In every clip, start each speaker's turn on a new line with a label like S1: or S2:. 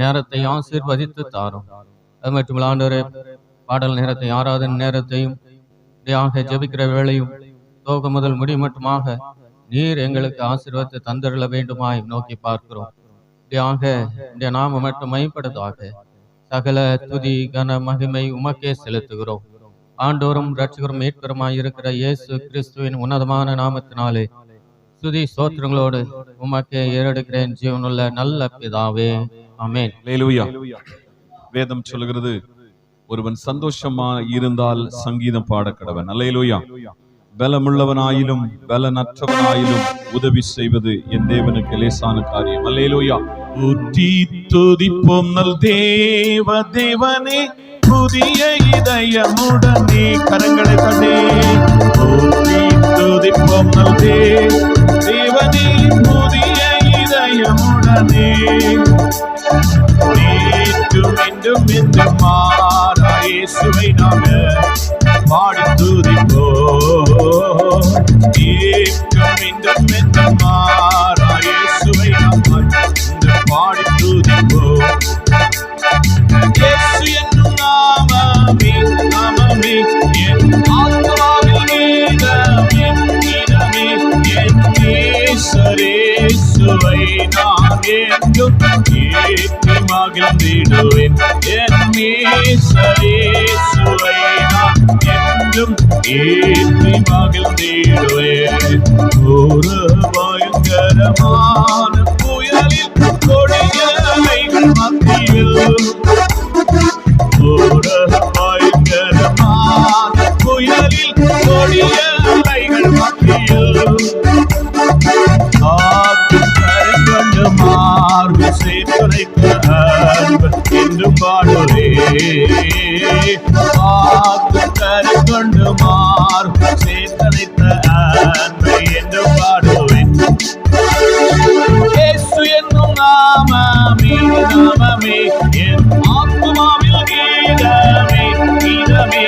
S1: நேரத்தை ஆசீர்வதித்து தாரும். அது மட்டும் ஆண்டவரே, பாடல் நேரத்தை, ஆராதனை நேரத்தையும், ஜெபிக்கிற வேளையும் துவக்கம் முதல் முடி மட்டுமாக நீர் எங்களுக்கு ஆசீர்வாதத்தை தந்தருள வேண்டுமாய் நோக்கி பார்க்கிறோம். இப்படியாக நாம மட்டும் மைப்படுதாக சகல துதி கன மகிமை உமக்கே செலுத்துகிறோம். ஆண்டோரும் இரட்சகரும் மீட்பருமாய் இருக்கிற இயேசு கிறிஸ்துவின் உன்னதமான நாமத்தினாலே துதி ஸ்தோத்திரங்களோடு உமக்கே ஏறெடுக்கிறேன் ஜீவனுள்ள நல்ல பிதாவே, ஆமென்.
S2: அல்லேலூயா. வேதம் சொல்கிறது, ஒருவன் சந்தோஷமா இருந்தால் சங்கீதம் பாட கடவன். அல்லேலூயா. பலமுள்ளவனாயிலும் பலனற்றவனாயிலும் உதவி செய்வது என் தேவனுக்கு லேசான காரியம். அல்லேலூயா.
S3: ஊற்றி துதிப்போம் நல் தேவ தேவனே, புதிய இதயமுடனே. கரங்களை தட்டே ஊற்றி துதிப்போம் நல் தேவனே, புதிய இதயமுடனே. நேற்றும் என்றும் என்றும் மாறா இயேசுவை நாம பாடி துதிப்போம். நேற்றும் என்றும் என்றும் மாறா இயேசுவை நாம பாடி துதிப்போம். இயேசு என்னும் நாமமே நாமமே என் ஆத்மாவில் கீதமே கீதமே. என் இயேசுவை நான் என்றும் ஏற்றி மகிழ்ந்திடுவேன். என் இயேசுவை நான் என்றும் ஏற்றி மகிழ்ந்திடுவேன். ஒரு பயங்கரமான புயலில் கொடியவைகள் மத்தியில், ஒரு பயங்கரமான புயலில் கொடியவைகள் மத்தியில் கொண்டு மார்பு சேர்த்துரைத்த என்றும் பாடுவே. கொண்டு மார்பு சேர்த்துரைத்த என்றும் பாடுவேன். இயேசு என்னும் நாமமே நாமமே என் ஆத்மாவில் கீதமே கீதமே.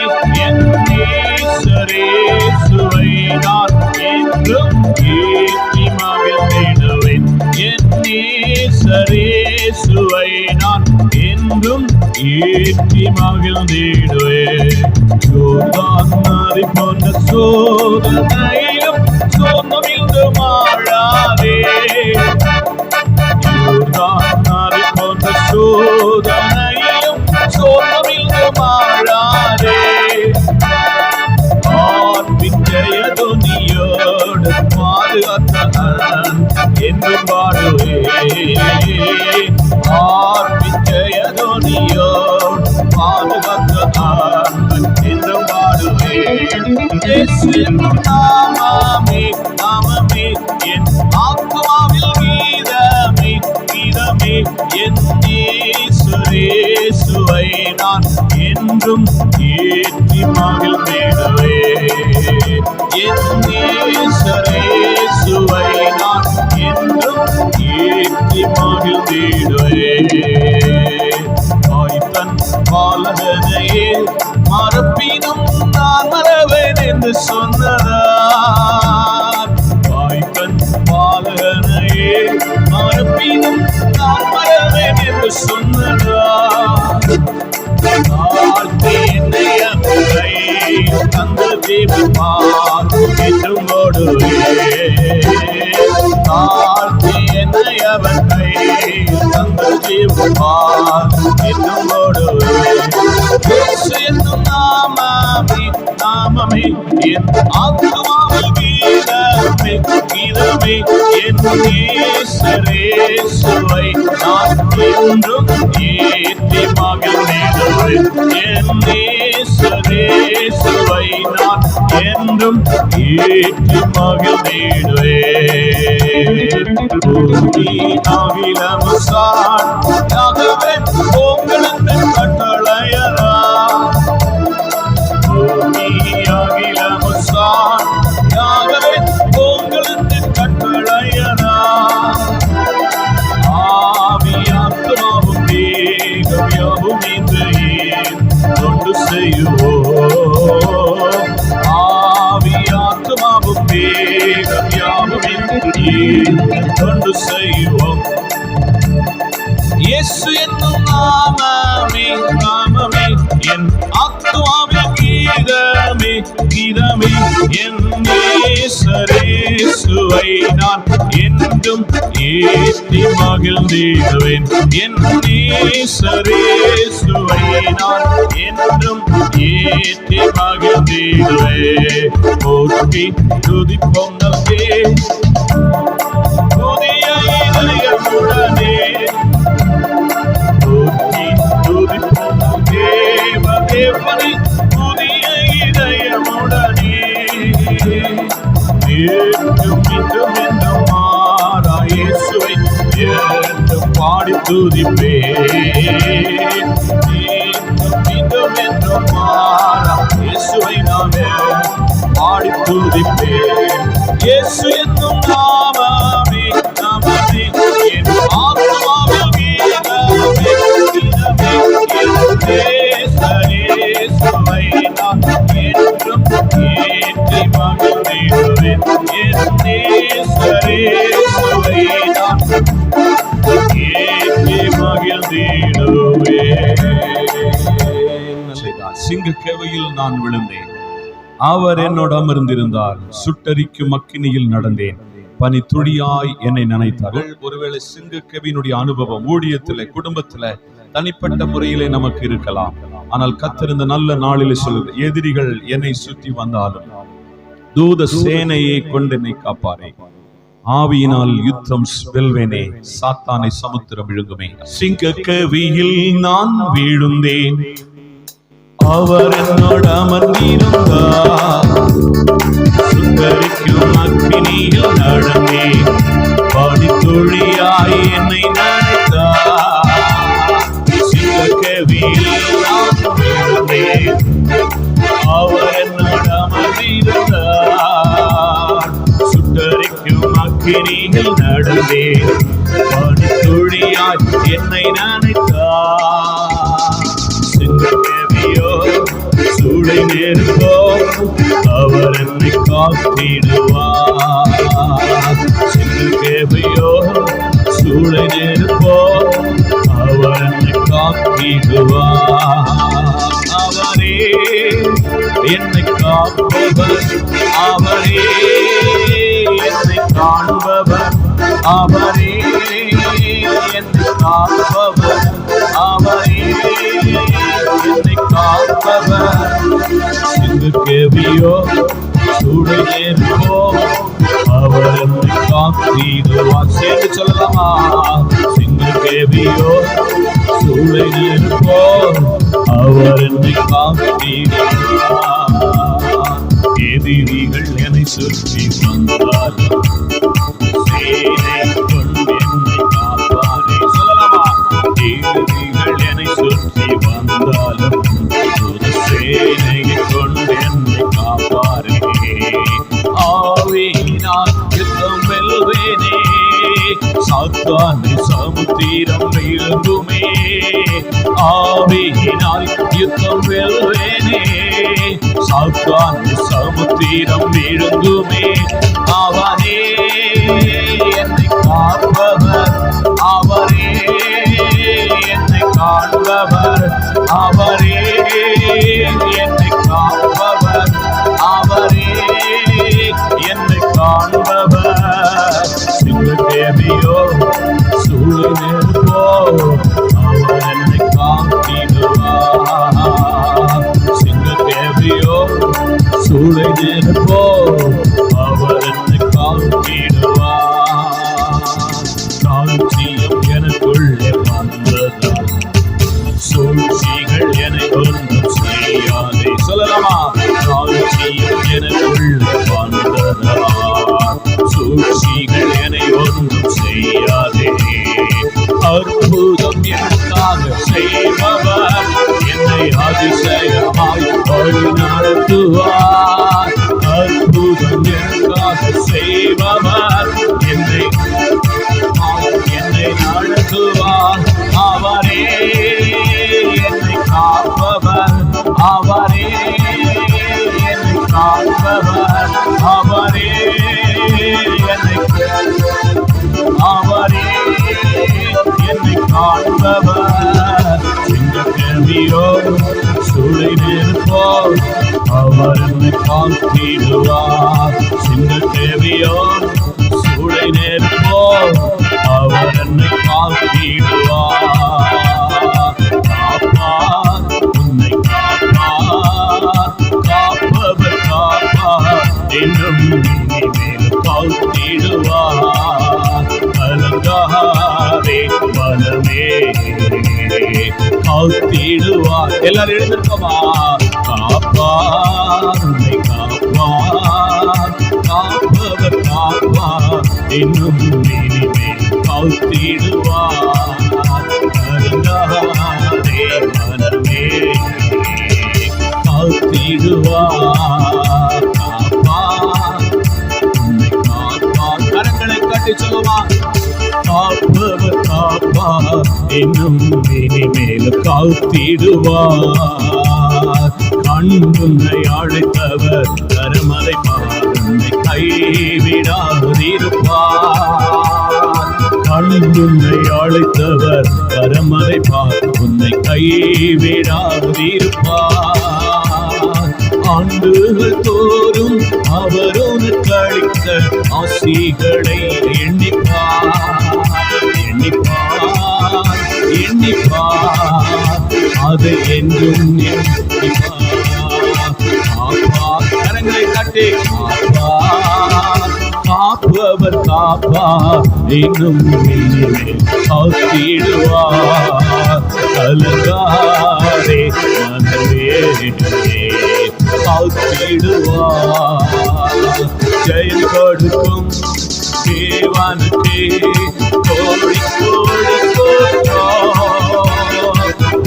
S3: என் இயேசுவை நான் என்றும் ஏற்றி மகிழ்ந்திடுவேன். என் இயேசுவை நான் என்றும் ஏற்றி மகிழ்ந்திடுவேன். யோர்தான் நதி போன்ற சோதனையிலும் சோர்ந்தமிழ்ந்து மாழாதே. யோர்தான் நதி போன்ற சோதனையிலும் சோர்ந்தமிழ்ந்து மாழாதே. ஜெயதுனியோடு பாதுகாத்தான் என்றும் பாடுவே. ஜெயதுனியோடு பாதுகாத்தான் என்றும் பாடுவே. இயேசு என்னும் நாமமே நாமமே என் ஆத்மாவில் கீதமே கீதமே. என் இயேசுவை நான் என்றும் ஏற்றி மகிழ்ந்திடுவேன். என் இயேசுவை நான் என்றும் ஏற்றி மகிழ்ந்திடுவேன். தாய்தன் பாலகனையே மறப்பினும் நான் மறவேன் என்று சொன்னதார். தாய்தன் பாலகனையே மறப்பினும் நான் மறவேன் என்று சொன்னதார். தந்து தீபமார் என்றும் ஓடுவே. தாழ்த்தி என்னை அவன் கை தந்து தீபமார் என்றும் ஓடுவே. இயேசு என்னும் நாமமே நாமமே என் ஆத்மாவில் கீதமே கீதமே. என் இயேசுவை நான் என்றும் ஏற்றி மகிழ்ந்திடுவேன். என் இயேசுவை நான் என்றும் ஏற்றி மகிழ்ந்திடுவேன். அகிலம் சாட்சியாகவே உங்களுக்கு கட்டளையரா. அகிலம் சாட்சியாகவே உங்களுக்கு கட்டளையரா. ஆவியாத்மாவும் தேகம் யாவும் இன்று தொண்டு செய்யுவோம். ஆவியாத்மாவும் தேகம் யாவும் இன்று இயேசு என்னும் நாமமே நாமமே என் ஆத்துமாவின் கீதமே கீதமே என் நேசரேசுவை நான் என்றும் ஏற்றி மகிழ்ந்திடுவேன் என் நேசரேசுவை நான் என்றும் ஏற்றி மகிழ்ந்திடுவேன் போற்றி துதிப்போம் நல்கே புதிய இதயமுடனே போற்றி துதிப்போம் தேவனை புதிய இதயமுடனே என்றும் மீண்டும் என்றும் மாறா இயேசுவை என்றும் பாடி துதிப்பேன் மீண்டும் என்றும் மாறா இயேசுவை நான் பாடி துதிப்பேன் இயேசு என்னும் நாமமே நாமமே என் ஆத்துமாவில் கீதமே கீதமே என் நேசரேசுவை நான் என்றும் ஏற்றி மகிழ்ந்திடுவேன் என் நேசரேசுவை நான் ஏற்றி மகிழ்ந்திடுவேன்.
S2: சிங்கக்கேவையில் நான் விழுந்தேன், அவர் என்னோடு அமர்ந்திருந்தார். சுட்டரிக்கும் அக்கினியில் நடந்தேன், பனி துளியாய் என்னை நினைத்தார்கள். ஒருவேளை சிங்கக்கேவியினுடைய அனுபவம் ஊழியத்திலே, குடும்பத்திலே, தனிப்பட்ட முறையிலே நமக்கு இருக்கலாம். ஆனால் கர்த்தர் இந்த நல்ல நாளிலே சொல்லுது, எதிரிகள் என்னை சுற்றி வந்தாலும் தூத சேனையை கொண்டு என்னை காப்பாரே. ஆவியினால் யுத்தம் வெல்வேனே, சாத்தானை சமுத்திரம் விழுங்குமே.
S3: சிங்கக்கேவியில் நான் விழுந்தேன், அவர் என்னோடு அமர்ந்திருந்தார். சுட்டரிக்கும் அக்கினியில் நடந்தேன், பனித்துளியாய் என்னை நினைத்தார். சிங்கக்கேவியில் நான் விழுந்தேன், அவர் என்னோடு அமர்ந்திருந்தார். சுட்டரிக்கும் அக்கினியில் நடந்தேன், பனித்துளியாய் என்னை நினைத்தார். சிங்கக்கேவியோ சூளை நெருப்போ அவர் என்னை காத்திடுவார். சிங்கக்கேவியோ சூளை நெருப்போ அவர் என்னை காத்திடுவார். அவரே என்னை காப்பவர், அவரே என்னை காண்பவர், அவரே என்னை காப்பவர், அவரே என்னை காப்பவர். சிங்கக்கேவியோ சூளை நெருப்போ அவர் என்னை காத்திடுவார். சேர்ந்து சொல்லலாமா? சிங்கக்கேவியோ சூளை நெருப்போ அவர் என்னை காத்திடுவார். எதிரிகள் என்னை சுற்றி வந்தார், சேனை கொண்டு என்னை காப்பாரே. சொல்லலாமா? எதிரிகள் என்னை சுற்றி வந்தாலும் சேனையை கொண்டு என்னை காப்பாரே. ஆவியினால் யுத்தம் வெல்வேனே, சாத்தானை சமுத்திரம் விழுங்குமே. ஆவியினால் யுத்தம் வெல்வேனே, சாத்தானை சமுத்திரம் விழுங்குமே. அவனே என்னை காப்பவர், அவரே என்னை காண்பவர், அவரே என்னை காப்பவர், அவரே என்னை காண்பவர். சிங்கக்கேவியோ சூளை நெருப்போ அவர் என்னை காத்திடுவார். சிங்கக்கேவியோ சூளை நெருப்போ அவர் என்னை காத்திடுவார். தாழ்ச்சியம் எனக்குள்ளே வந்ததால் சூழ்ச்சிகள் என்னை ஒன்றும் செய்யாதே. சொல்லலாமா? தாழ்ச்சியம் எனக்குள்ளே வந்ததால் சூழ்ச்சிகள் என்னை ஒன்றும் செய்யாதே. அற்புதம் எனக்காக செய்பவர் என்னை அதிசயமாய் வழி நடத்துவார். அற்புதம் எனக்காக செய்பவர் என்னை நடத்துவார். அவரே என்னை காப்பவர், அவரே என்னை காப்பவர், அவரே என்னை, அவரே என்னை காண்பவர். காத்திடுவார். சிங்கக்கேவியோ சூளை நெருப்போ அவர் என்னை காத்திடுவார். காப்பார், உன்னை காப்பார், காப்பவர் காப்பார், இன்னும் இனிமேல் காத்திடுவார். கலங்காதே மனமே, காத்திடுவார். எல்லாரும் எழுந்திருக்கமா? காப்பார், உன்னை காப்பார், காப்பவர் காப்பார், இன்னும் இனிமேல் காத்திடுவார். கலங்காதே மனமே, காத்திடுவார். காப்பார், உன்னை காப்பார். கரங்களை கட்டி சொல்லுமா? காப்பவர் காப்பார், இன்னும் இனிமேல் காத்திடுவார். கண்புன்னை அழைத்தவர் கரமறைப்பார், உன்னை கைவிடாதிருப்பார். கண்புன்னை அழைத்தவர் கரமறைப்பார், உன்னை கைவிடாதிருப்பார். ஆண்டுகள் தோறும் அவர் உனக்கு அளித்த ஆசிகளை எண்ணிப்பார், எண்ணிப்பார், எண்ணிப்பார், அதை என்றும் எண்ணிப்பார். காப்பார், கரங்களை தட்டி காப்பார், காப்பவர் காப்பார், இன்னும் இனிமேல் காத்திடுவார். கலங்காதே மனமே, காத்திடுவார். ஜெயம் கொடுக்கும் தேவனுக்கே கோடி கோடி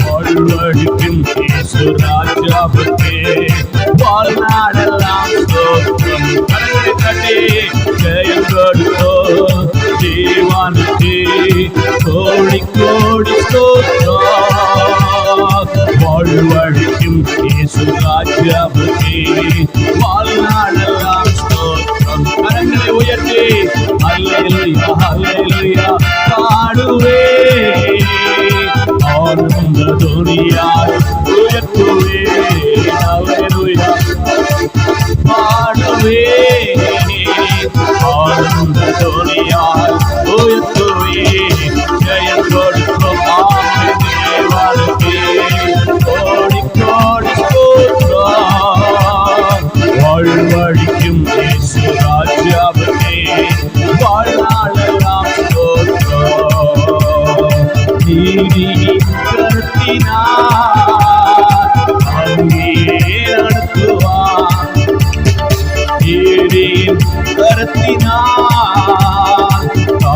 S3: வாழ்வழிக்கும் இயேசு ராஜாவுக்கே வாழ்நாளெல்லாம் ஸ்தோத்திரம். கரங்களை தட்டி ஜெயம் கொடுக்கும் தேவனுக்கே கோடி கோடி ஸ்தோத்திரம். வாழ்வழிக்கும் இயேசு ராஜாவுக்கே வாழ்நாளெல்லாம் ஸ்தோத்திரம். கரங்களை உயர்த்தி அல்லேலூயா அல்லேலூயா பாடுவே, ஆனந்த துணியாய் உயர்த்துவே. அல்லேலூயா பாடுவே, ஆனந்த துணியாய் உயர்த்துவே. ஜெயம் கொடுக்கும் ஆமை தேவனுக்கே கோடி கோடி ஸ்தோத்திரம். வாழ்வழிக்கும் இயேசு ராஜாவுக்கே வாழ்நாளெல்லாம் ஸ்தோத்திரம். நீதி கருத்தினார் அங்கே நடத்துவார், நீதியின் கருத்தினார்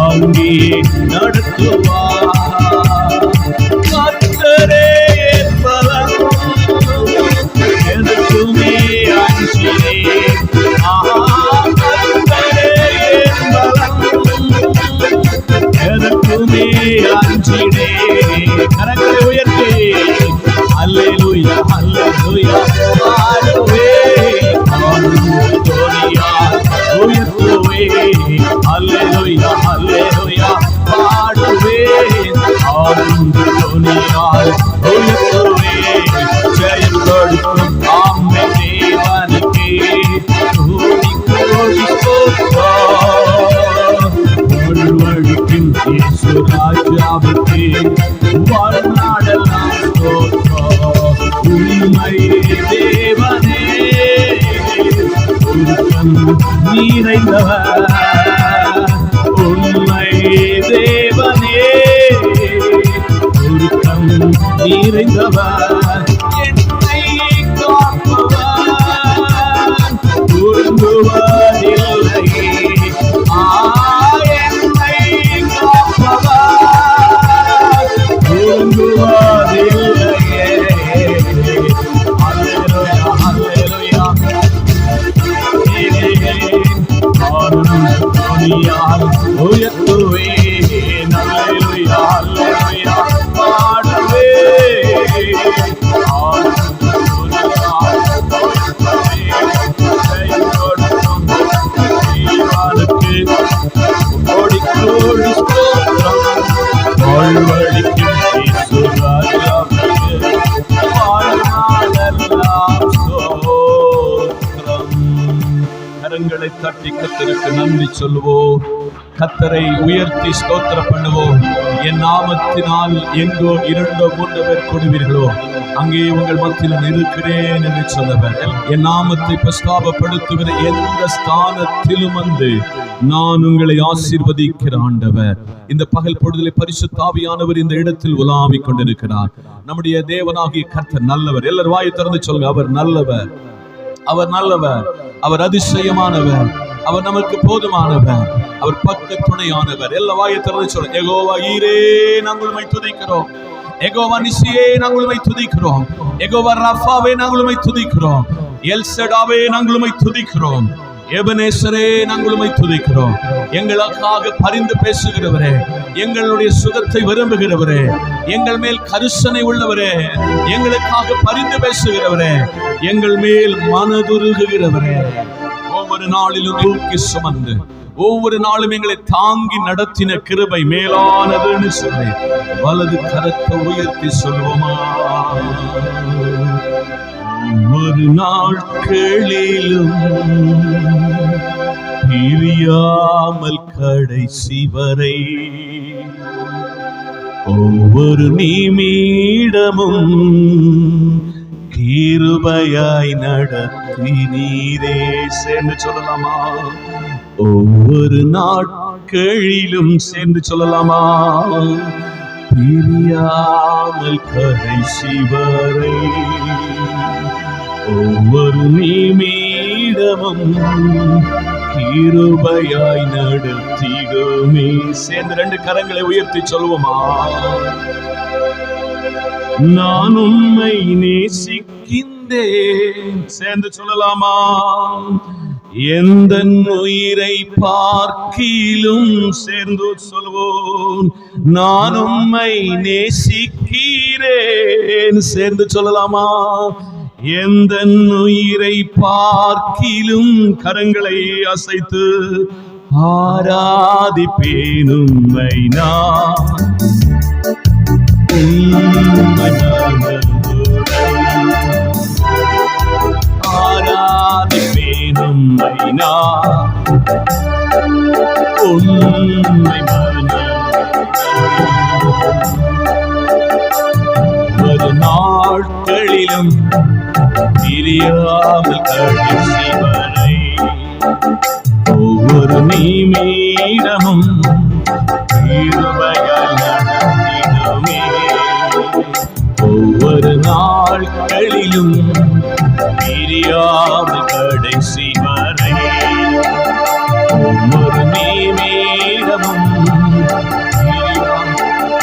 S3: அங்கே நடத்துவார். கர்த்தரே என்பவர் எனக்குமே அஞ்சினேன். கர்த்தரே என்பவர் எனக்குமே அஞ்சினேன். கரங்களை உயர்த்தி அல்லேலூயா அல்லேலூயா பாடுவே, தோனியால் உயர்த்துவே. அல்லேலூயா அல்லேலூயா பாடுவே, தோனியால் உயர்த்துவே. ஜெயம் கொடுக்கும் ஆமை தேவனுக்கே கோடி கோடி ஸ்தோத்திரம். வாழ்வழிக்கும் இயேசு ராஜாவுக்கே வாழ்நாளெல்லாம் ஸ்தோத்திரம். உண்மை தேவனே உருக்கம் நிறைந்தவர், உண்மை தேவனே உருக்கம் நிறைந்தவர். என்னை காப்பவர் உருங்குவதில்லை, என்னை காப்பவர் உருங்குவதில்லையே. அல்லேலூயா அல்லேலூயா துணியால் உயர்த்துவேன். அல்லேலூயா அல்லேலூயா பாடுவேன்.
S2: சொல்லுவோம். கர்த்தரை உயர்த்தி ஸ்தோத்திரம் பண்ணுவோம். என் நாமத்தினால் எங்கோ 2 3 பேர் கூடுவீர்களோ அங்கே உங்கள் மத்தியில் இருக்கிறேன் என்று சொன்னவர். என் நாமத்தை பிரஸ்தாபப்படுத்துகிற எந்த ஸ்தானத்திலும் வந்து நான் உங்களை ஆசீர்வதிக்கிற ஆண்டவர். இந்த பகல் பொழுதிலே பரிசுத்த ஆவியானவர் இந்த இடத்தில் உலாவிக் கொண்டிருக்கிறார். நம்முடைய தேவனாகிய கர்த்தர் நல்லவர். எல்லாரும் வாயை திறந்து சொல்லுங்க, அவர் நல்லவர், அவர் நல்லவர், அவர் அதிசயமானவர், அவர் நமக்கு போதுமானவர், அவர் பக்க துணையானவர். எல்லா வாயை திறந்து சொல்லுங்க, யெகோவா ஈரே நாங்கள் உம்மை துதிக்கிறோம், யெகோவா நிசியே நாங்கள் உம்மை துதிக்கிறோம், யெகோவா ராஃபாவே நாங்கள் உம்மை துதிக்கிறோம், எல்சடாவே நாங்கள் உம்மை துதிக்கிறோம், எபனேசரே நாங்கள் உம்மை துதிக்கிறோம். எங்களுக்காக பரிந்து பேசுகிறவரே, எங்களுடைய சுகத்தை விரும்புகிறவரே, எங்கள் மேல் கரிசனை உள்ளவரே, எங்களுக்காக பரிந்து பேசுகிறவரே, எங்கள் மேல் மனதுருகுகிறவரே, ஒவ்வொரு நாளிலும் தூக்கி சுமந்து ஒவ்வொரு நாளும் எங்களை தாங்கி நடத்தின கிருபை மேலானதுன்னு சொல்லி வலது கரத்தை உயர்த்தி சொல்வோமா. ஒவ்வொரு நாட்களிலும் பிரியாமல் கடைசி வரை ஒவ்வொரு நிமிடமும் கிருபையாய் நடத்தினீரே. சேர்ந்து சொல்லலாமா? ஒவ்வொரு நாட்களிலும் சேர்ந்து சொல்லலாமா? பிரியாமல் கடைசி வரை ஒவ்வொரு நிமிடமும் கிருபையாய் நடத்திடுமே. சேர்ந்து 2 கரங்களை உயர்த்தி சொல்லுவோமா. நான் உம்மை நேசிக்கின்றேன். சேர்ந்து சொல்லலாமா? எந்த உயிரை பார்க்கிலும் சேர்ந்து சொல்வோம். நான் உம்மை நேசிக்கிறேன். சேர்ந்து சொல்லலாமா? எந்த உயிரை பார்க்கிலும் கரங்களை அசைத்து ஆராதிப்பேன் உம்மை நான். ஆராதிப்பேன் உம்மை நான் உம்மை ஒரு நாட்களிலும் பிரியாமல் கடைசி வரை ஒவ்வொரு நிமிடமும் கிருபையால் நடத்திடுமே. ஒவ்வொரு நாட்களிலும் பிரியாமல் கடைசி வரை ஒவ்வொரு நிமிடமும்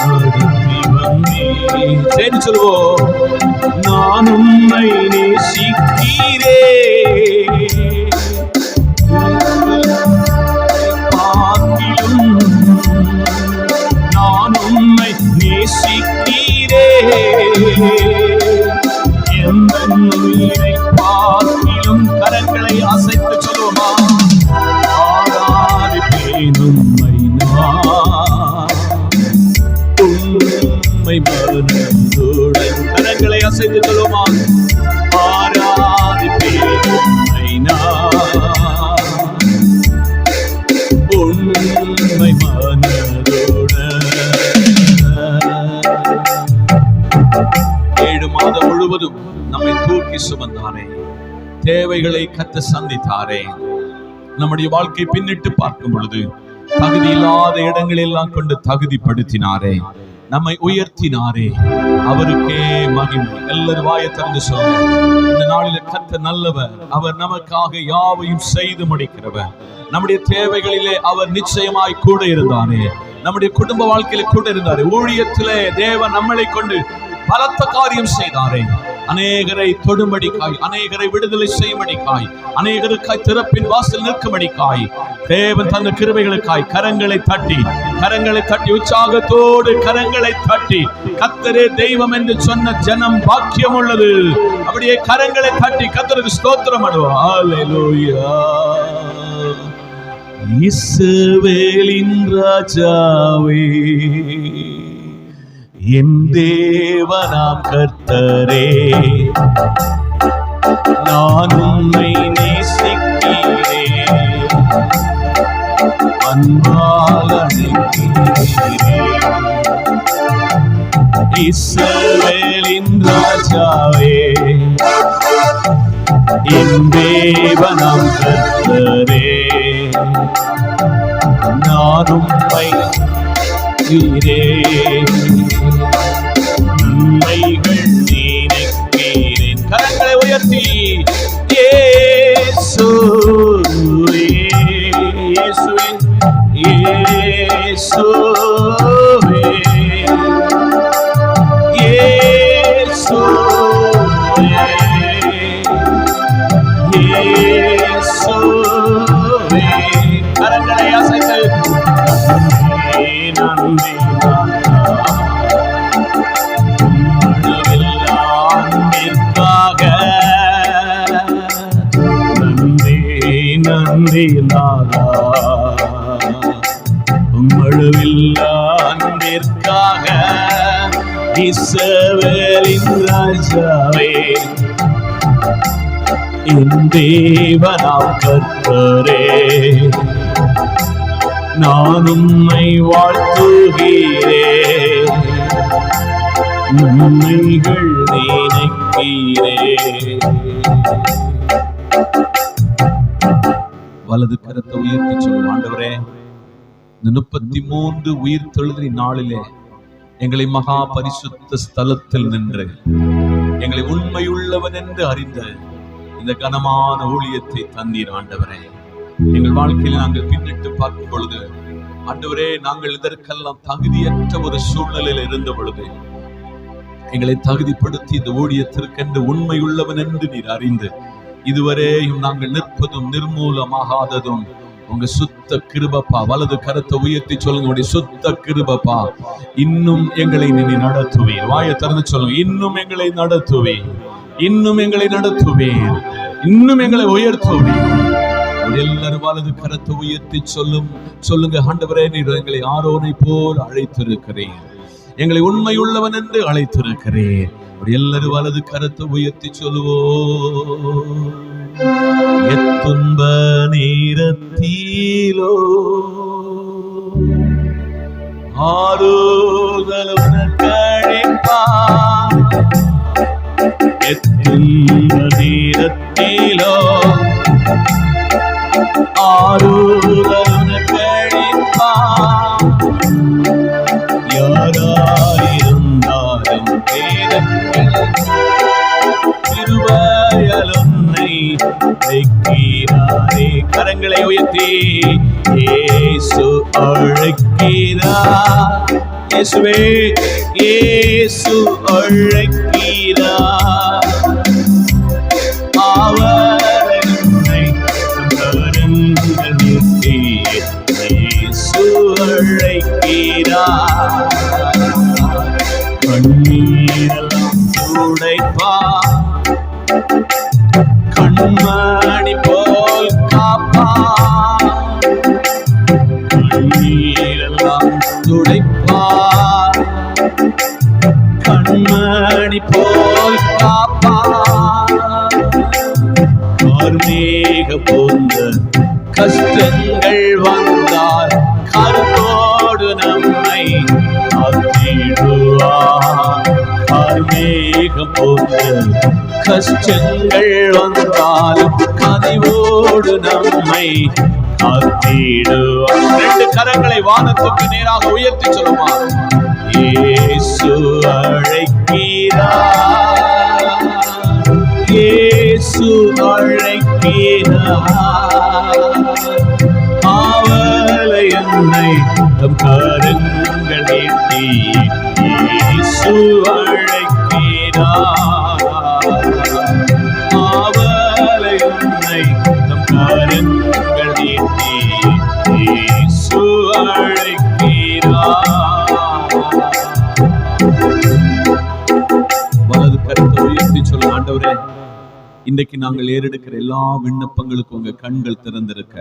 S2: நடத்தி வந்தேன். சரி சொல்லுவோம். நான் உம்மை நேசிக்கிறேன். நான் உம்மை நேசிக்கிறேன். எந்த உயிரை பார்க்கிலும் கரங்களை அசைத்து சொல்லுமா. ஆராதிப்பேன் உம்மை நான் உம்மை மனதுடன். கரங்களை அசைத்து சொல்லுமா. ஆராதிப்பேன் உம்மை நான் உம்மை மனதுடன். 7 மாதம் முழுவதும் நம்மை தூக்கி சுமந்தாரே, தேவைகளை கத்த சந்தித்தாரே, நம்முடைய வாழ்க்கை பின்னிட்டு பார்க்கும் பொழுது தகுதி இல்லாத இடங்களெல்லாம் கொண்டு தகுதிப்படுத்தினாரே, நம்மை உயர்த்தினாரே, அவருக்கே மகிமை. எல்லாரும் வாயை திறந்து சொல்லுங்க. இந்த நாளில கர்த்தர் நல்லவர், அவர் நமக்காக யாவையும் செய்து முடிக்கிறவர். நம்முடைய தேவைகளிலே அவர் நிச்சயமாய் கூட இருந்தாரே, நம்முடைய குடும்ப வாழ்க்கையில கூட இருந்தாரே, ஊழியத்திலே தேவன் நம்மளை கொண்டு பலத்த காரியம் செய்தாரே. அநேகரை தொடும்படிக்காய், அநேகரை விடுதலை செய்யும்படிக்காய், அநேகருக்காய் திறப்பின் வாசல் நிற்கும்படிக்காய் தேவன் தந்த கிருபைகளுக்காய் கரங்களை தட்டி உற்சாகத்தோடு கரங்களை தட்டி கர்த்தரே தெய்வம் என்று சொன்ன ஜனம் பாக்கியம் உள்ளது. அப்படியே கரங்களை தட்டி கர்த்தருக்கு ஸ்தோத்திரம் பண்ணுவோம். ஹல்லேலூயா. இஸ்ரவேலின் ராஜாவே, என் தேவனாம் கர்த்தரே, நான் உம்மை நேசிக்கிறேன். அன்பால் அழைக்கிறீரே. இஸ்ரவேலின் ராஜாவே, என் தேவனாம் கர்த்தரே, நான் உம்மை உண்மைகள் நினைக்கிறேன். கரங்களை உயர்த்தி இயேசுவே, இயேசுவே, இயேசுவே, இயேசுவே, இயேசுவே. கரங்களை அசைத்து நன்றி அன்பிற்காக, நன்றி நன்றி நாதா, உம்மளவில்லா அன்பிற்காக. இஸ்ரவேலின் ராஜாவே, என் தேவனாம் கர்த்தரே, நான் உம்மை வாழ்த்துகிறேன், உண்மைகள் நினைக்கிறேன். வலது கரத்தை உயர்த்தி சொல்லும். ஆண்டவரே, இந்த 33 உயிர் தெழுதலின் நாளிலே எங்களை மகா பரிசுத்த ஸ்தலத்தில் நின்று எங்களை உண்மையுள்ளவன் என்று அறிந்த இந்த கனமான ஊழியத்தை தந்தீர். ஆண்டவரே, எங்கள் வாழ்க்கையில் நாங்கள் பின்னிட்டு பார்க்கும் பொழுது, ஆண்டவரே, நாங்கள் இதற்கெல்லாம் தகுதியற்ற ஒரு சூழ்நிலையில் இருந்த பொழுது எங்களை தகுதிப்படுத்தி இந்த ஊழியத்திற்கென்று உண்மையுள்ளவன் என்று நீர் அறிந்து இதுவரையும் நாங்கள் நிற்பதும் நிர்மூலமாகாததும் உங்க சுத்த கிருபப்பா. வலது கரத்தை உயர்த்தி சொல்லுங்க, உங்களுடைய சுத்த கிருபப்பா. இன்னும் எங்களை நீ நடத்துவீர். வாயை திறந்து சொல்லுங்க, இன்னும் எங்களை நடத்துவீர், இன்னும் எங்களை நடத்துவீர், இன்னும் எங்களை உயர்த்துவீர். எல்லாரும் வலது கரத்தை உயர்த்தி சொல்லுங்க, ஆண்டவரே, நீர் எங்களை ஆரோனை போல் அழைத்திருக்கிறீர், எங்களை உண்மையுள்ளவன் என்று அழைத்திருக்கிறேன். எல்லாரும் வலது கரத்தை உயர்த்தி சொல்லுவோம். எத்துன்ப நேரத்திலோ ஆறுதல் உனக்களிப்பார், எத்துன்ப நேரத்திலோ ஆறுதல் உனக்களிப்பார். யாராயிருந்தாலும் திருவயலுன்னை வைக்கிறாரே. கரங்களை உயர்த்தி இயேசு அழைக்கிறார். இயேசுவே, இயேசு அழைக்கிறார். அவரை கரங்கள் நீட்டி இயேசு அழைக்கிறார். கண்ணீரெல்லாம் துடைப்பார், கண்மணி போல் காப்பார். கண்ணீரெல்லாம் துடைப்பார், கண்மணி போல் காப்பார். கார்மேக போன்ற கஷ்டங்கள் வந்தால் கருத்தோடு நம்மை காத்திடுவார். கார்மேகம் போன்ற கஷ்டங்கள் வந்தாலும் கனிவோடு நம்மை காத்திடுவார். 2 கரங்களை வானத்துக்கு நேராக உயர்த்தி சொல்லுமா. இயேசு அழைக்கிறார், இயேசு அழைக்கிறார். ஆவலை என்னை தம் கரங்கள் நீட்டி இயேசு அழைக்கிறார். ஆவலை என்னை தம் கரங்கள் நீட்டி இயேசு அழைக்கிறார். வலது கரத்தை உயர்த்தி சொல்ல. ஆண்டவரே, இன்றைக்கு நாங்கள் ஏறெடுக்கிற எல்லா விண்ணப்பங்களுக்கும் உங்க கண்கள் திறந்திருக்க,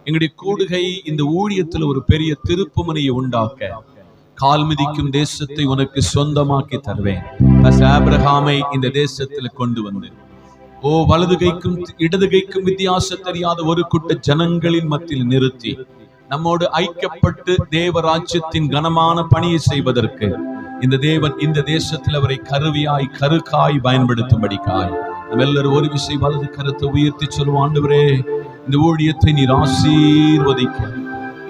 S2: எங்களுடைய கூடுகை இந்த ஊழியத்துல ஒரு பெரிய திருப்புமுனையை உண்டாக்க, கால் மிதிக்கும் தேசத்தை உனக்கு சொந்தமாக்கி தருவேன். ஆபிரகாமை இந்த தேசத்துல கொண்டு வந்து, வலது கைக்கும் இடது கைக்கும் வித்தியாசம் தெரியாத ஒரு கூட்ட ஜனங்களின் மத்தியில் நிறுத்தி நம்மோடு ஐக்கியப்பட்டு தேவராஜ்யத்தின் கனமான பணியை செய்வதற்கு இந்த தேவன் இந்த தேசத்தில் அவரை கருவியாய் கருக்காய் பயன்படுத்தும்படிக்காய் நம்ம எல்லாரும் ஒரு விஷயம் வலது கருத்தை உயர்த்தி சொல்லுவோம். ஆண்டவரே, இந்த ஊழியத்தை நீர் ஆசீர்வதிக்க,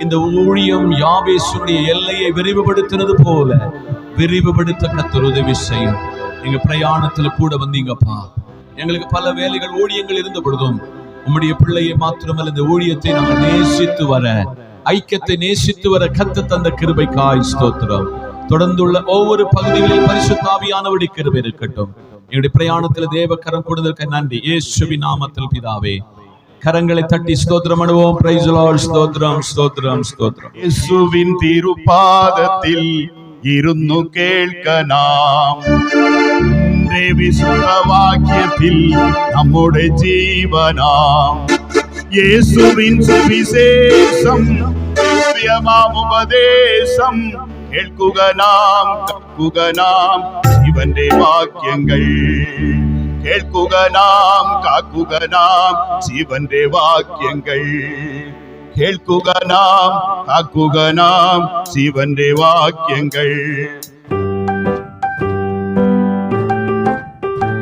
S2: இந்த ஊழியம் யாவேசுடைய எல்லையை விரிவுபடுத்தினது போல விரிவுபடுத்த கர்த்தர் உதவி செய்யும். எங்க பிரயாணத்துல கூட வந்தீங்கப்பா. எங்களுக்கு பல வேலைகள் ஊழியங்கள் இருந்த பொழுதும் உம்முடைய பிள்ளையை மாத்திரமல்ல இந்த ஊழியத்தை நாங்கள் நேசித்து வர, ஐக்கியத்தை நேசித்து வர கர்த்தர் தந்த கிருபைக்காய் ஸ்தோத்திரம். தொடர்ந்துள்ள ஒவ்வொரு பகுதிகளில் பரிசுத்த ஆவியானவருடைய கிருபை இருக்கட்டும். எங்களுடைய பிரயாணத்தில் தேவ கரம் கொடுத்ததற்கு நன்றி. இயேசுவின் நாமத்தில் பிதாவே. கரங்களை தட்டி ஸ்தோத்திரம் பண்ணுவோம். Praise the Lord. ஸ்தோத்திரம், ஸ்தோத்திரம், ஸ்தோத்திரம்.
S4: യേശുവിൻ തിരുപാദത്തിൽ ഇരുന്നു കേൾക്കണം വിശുദ്ധവാക്യത്തിൽ നമ്മുടെ ജീവനാം. യേശുവിൻ സുവിശേഷം ഉപദേശം കേൾക്കുക നാം, കക്കുക നാം ജീവന്റെ വാക്യങ്ങൾ. കേൾക്കുക നാം, കാക്കുക നാം ജീവന്റെ വാക്യങ്ങൾ. കേൾക്കുക നാം, കാക്കുക നാം ജീവന്റെ വാക്യങ്ങൾ.